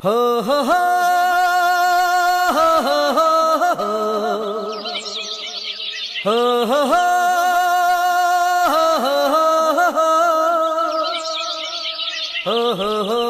ಹೋ ಹೋ ಹೋ ಹೋ ಹೋ ಹೋ ಹೋ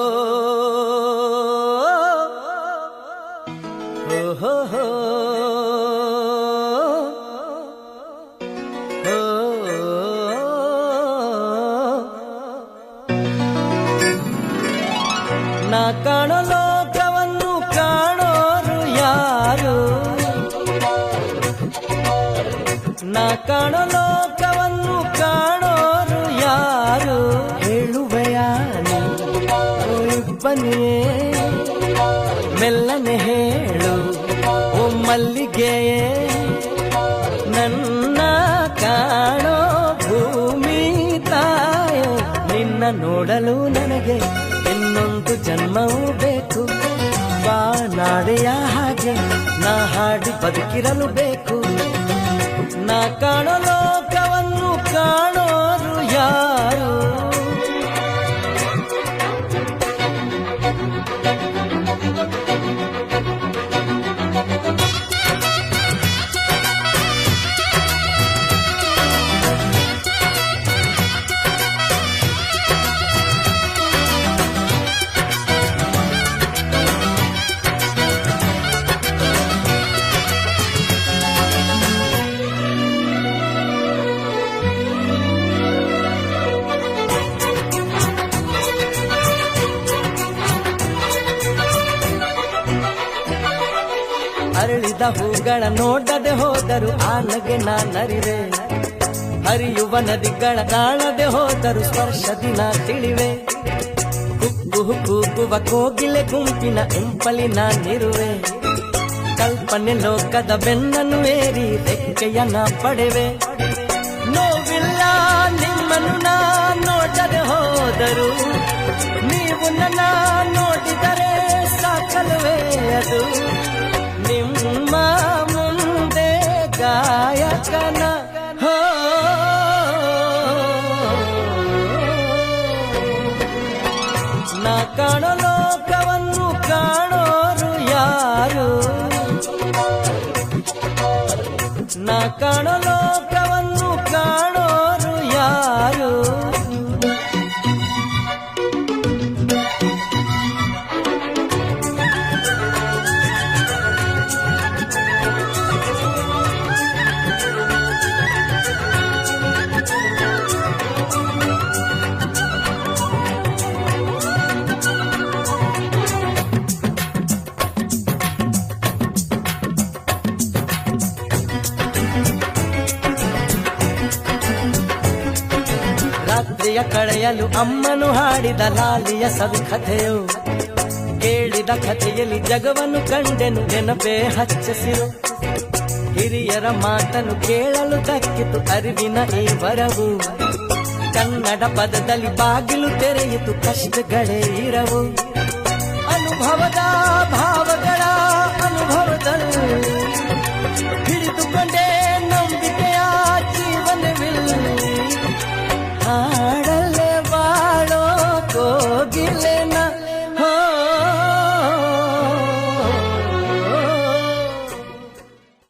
ನಾ ಕಾಣೋ ಲೋಕವನ್ನು ಕಾಣೋರು ಯಾರು, ನಾ ಕಾಣೋ ಲೋಕವನ್ನು ಕಾಣೋರು ಯಾರು, ಹೇಳುವೆಯ ಇಬ್ಬನಿಯೇ ಮೆಲ್ಲನೆ ಹೇಳು ಓ ಮಲ್ಲಿಗೆಯೇ, ನನ್ನ ಕಾಣೋ ಭೂಮಿ ತಾಯೋ, ನಿನ್ನ ನೋಡಲು ನನಗೆ ಇನ್ನೊಂದು ಜನ್ಮವೂ ಬೇಕು, ಬಾನಾಡೆಯ ಹಾಗೆ ನಾ ಹಾಡಿ ಬದುಕಿರಲು ಬೇಕು, ನಾ ಕಾಣೋ ಲೋಕವನ್ನು ಕಾಣೋರು ಯಾರು. ಅರಳಿದ ಹೂಗಳ ನೋಡದೆ ಹೋದರು ಆನಗೆ ನಾನರಿವೆ, ಹರಿಯುವ ನದಿಗಳ ಕಾಣದೆ ಹೋದರು ಸ್ಪರ್ಶದಿ ನಾ ತಿಳಿವೆ, ಕುಕ್ಕು ಕೂಗುವ ಕೋಗಿಲೆ ಗುಂಪಿನ ಇಂಪಲಿ ನಾನಿರುವೆ, ಕಲ್ಪನೆ ಲೋಕದ ಬೆನ್ನನ್ನು ಏರಿ ರೆಕ್ಕೆಯ ನಾ ಪಡೆವೆ, ನೋವಿಲ್ಲ ನಿಮ್ಮನ್ನು ನಾ ನೋಡದೆ ಹೋದರು, ನೀವು ನನ್ನ ನೋಡಿದರೆ ಸಾಕಲ್ವೇ ಅದು, ನಿಮ್ಮ ಮುಂದೆ ಗಾಯಕನ ಹೋ, ನಾ ಕಾಣೋ ಲೋಕವನ್ನು ಕಾಣೋರು ಯಾರು, ನಾ ಕಾಣೋ ಲೋಕವನ್ನು ಕಾಣೋರು ಯಾರು. ರಾತ್ರಿಯ ಕಳೆಯಲು ಅಮ್ಮನು ಹಾಡಿದ ಲಾಲಿಯ ಸವಿ ಕಥೆಯು, ಕೇಳಿದ ಕಥೆಯಲ್ಲಿ ಜಗವನ್ನು ಕಂಡೆನು ನೆನಪೇ ಹಚ್ಚಿಸಿರು, ಹಿರಿಯರ ಮಾತನ್ನು ಕೇಳಲು ದಕ್ಕಿತು ಅರಿವಿನ ಈ ವರವು, ಕನ್ನಡ ಪದದಲ್ಲಿ ಬಾಗಿಲು ತೆರೆಯಿತು ಕಷ್ಟಗಳೇ ಇರವು, ಅನುಭವದ ಭಾವಗಳ